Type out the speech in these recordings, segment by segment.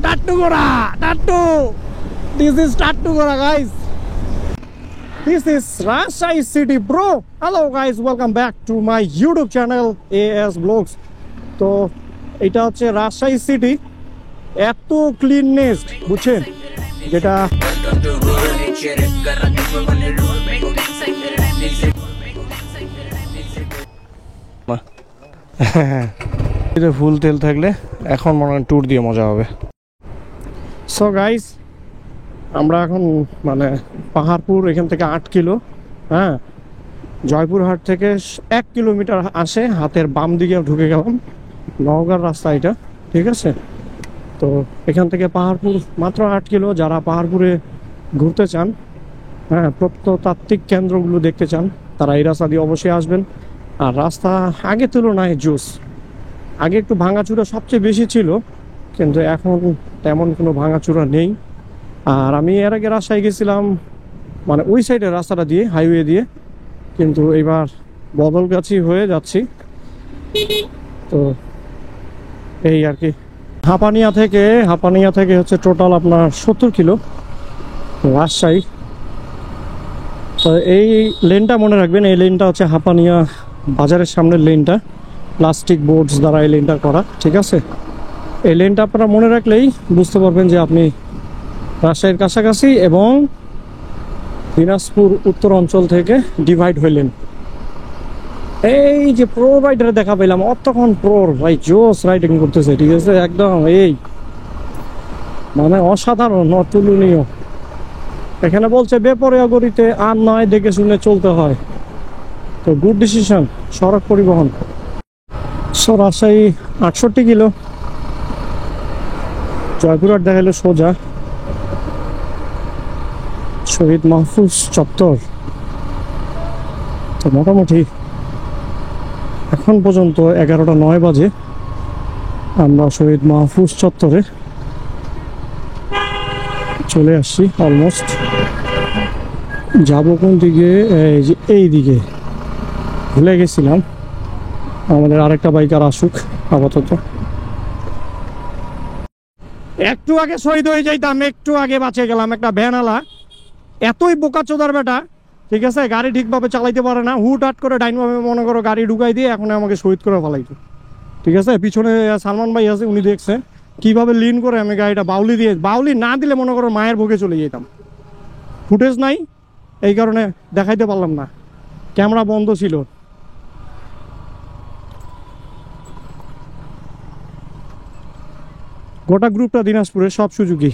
Tattoo-gora, tattoo. This is Tattoo-gora, guys. This is Rajshahi City, bro. Hello, guys. Welcome back to my YouTube channel, AS Vlogs. তো এটা হচ্ছে Rajshahi city. এত cleanness, বুঝছেন, যেটা ফুল তেল থাকলে এখন মনে হয় ট্যুর দিয়ে মজা হবে। সো গাইস, আমরা এখন মানে পাহাড়পুর, এখান থেকে 8 কিলো, হ্যাঁ, জয়পুরহাট থেকে 1 কিলোমিটার আসে, হাতের বাম দিকে ঢুকে গেলাম। নওগাঁর রাস্তা এটা, ঠিক আছে। তো এখান থেকে পাহাড়পুর মাত্র 8 কিলো। যারা পাহাড়পুরে ঘুরতে চান, হ্যাঁ, প্রত্নতাত্ত্বিক কেন্দ্রগুলো দেখতে চান, তারা এই রাস্তা দিয়ে অবশ্যই আসবেন। আর রাস্তা আগের তুলনায় জোস। আগে একটু ভাঙাচুরা সবচেয়ে বেশি ছিল, কিন্তু এখন তেমন কোনো ভাঙাচুরা নেই। আর আমি এর আগে রাজশাহী গেছিলাম মানে ওই সাইডের রাস্তাটা দিয়ে, হাইওয়ে দিয়ে, কিন্তু এবার বদলগাছি হয়ে যাচ্ছি। তো এই আর কি। হাঁপানিয়া থেকে হচ্ছে টোটাল আপনার 70 কিলো রাজশাহী। তো এই লেনটা মনে রাখবেন, এই লেনটা হচ্ছে হাঁপানিয়া বাজারের সামনের লেনটা, প্লাস্টিক বোর্ডস দ্বারা এই লেনটা করা, ঠিক আছে। এই লেনটা আপনারা মনে রাখলেই বুঝতে পারবেন যে আপনি রাজশাহীর কাছাকাছি এবং দিনাজপুর উত্তর অঞ্চল থেকে ডিভাইড হইলেন। এই যে প্রো রাইডার দেখা পেলাম, অতক্ষণ প্রোর ভাই জোস রাইডিং করতেছে, ঠিক আছে, একদম এই মানে অসাধারণ, অতুলনীয়। এখানে বলছে বেপরোয়া গতিতে আর নয়, দেখে শুনে চলতে হয়। তো গুড ডিসিশন সড়ক পরিবহন। সো রাজশাহী 68 কিলো, জয়পুরহাট দেখাইলো সোজা, শহীদ মাহফুজ চত্বর। তো মোটামুটি এখন পর্যন্ত 11:09 বাজে, আমরা শহীদ মাহফুজ চত্বরে চলে আসছি অলমোস্ট। যাবো কোন দিকে? এই দিকে ভুলে গেছিলাম। আমাদের আরেকটা বাইকার আসুক আপাতত। একটু আগে শহীদ হয়ে যাইতাম, একটু আগে বাঁচে গেলাম। একটা ভ্যানওয়ালা এতই বোকাচোদার বেটা, ঠিক আছে, গাড়ি ঠিকভাবে চালাইতে পারে না, হুটহাট করে ডাইনভাবে মনে করো গাড়ি ঢুকাই দিয়ে এখন আমাকে শহীদ করে ফেলাইতো, ঠিক আছে। পিছনে সালমান ভাই আছে, উনি দেখছে কিভাবে লিন করে আমি গাড়িটা বাউলি না দিলে মনে করো মায়ের ভোগে চলে যেতাম। ফুটেজ নাই, এই কারণে দেখাইতে পারলাম না, ক্যামেরা বন্ধ ছিল। গোটা গ্রুপটা দিনাজপুরে, সব সুযোগী,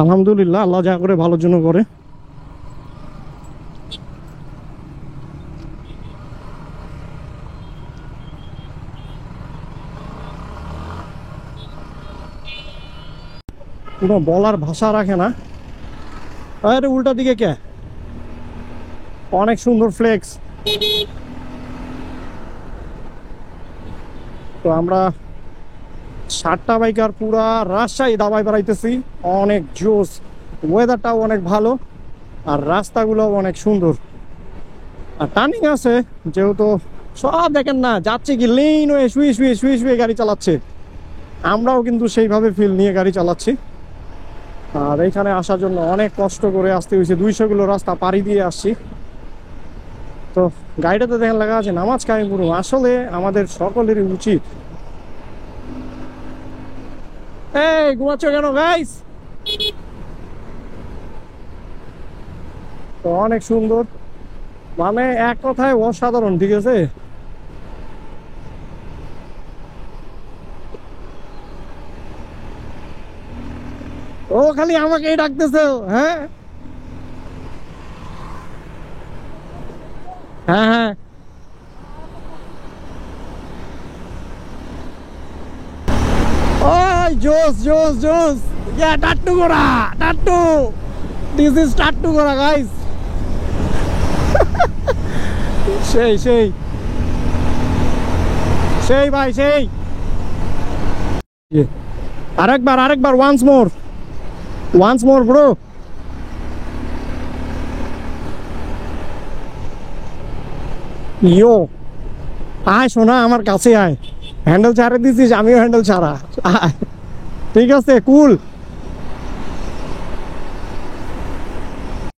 আলহামদুলিল্লাহ, আল্লাহ যা করে ভালোর জন্য করে। কোনো বলার ভাষা রাখে না। আরে উল্টা দিকে কে, অনেক সুন্দর ফ্লেক্স। তো আমরা 7টা বাইকার পুরা রাজশাহী দাবায় বেড়াইতেছি, অনেক জোস। ওয়েদারটাও অনেক ভালো, আর রাস্তাগুলোও অনেক সুন্দর, আর টার্নিং আছে যেহেতু। সব দেখেন না, যাচ্ছে কি লেন হয়ে শুয়ে গাড়ি চালাচ্ছে। আমরাও কিন্তু সেইভাবে ফিল নিয়ে গাড়ি চালাচ্ছি। আর এইখানে আসার জন্য অনেক কষ্ট করে আসতে হয়েছে, 200 কিলো রাস্তা পাড়ি দিয়ে আসছি। তো গাড়িটাতে দেখেন লেখা আছে নামাজ কায়েম করুন। আসলে আমাদের সকলেরই উচিত। এই ঘুমাচ্ছ কেন গাইস? তো অনেক সুন্দর, মানে এক কথায় অসাধারণ, ঠিক আছে। ও খালি আমাকেই ডাকতেছে, হ্যাঁ হ্যাঁ হ্যাঁ। ওই জোস জোস জোস, ইয়া Tattoo-gora, tattoo. This is Tattoo-gora, guys. সেই সেই সেই ভাই সেই। আরেকবার once more bro. ইয়ো আয় শোনা, আমার কাছে আয়। হ্যান্ডেল ছাড়া দিছিস, আমিও হ্যান্ডেল ছাড়া। ঠিক আছে, কুল।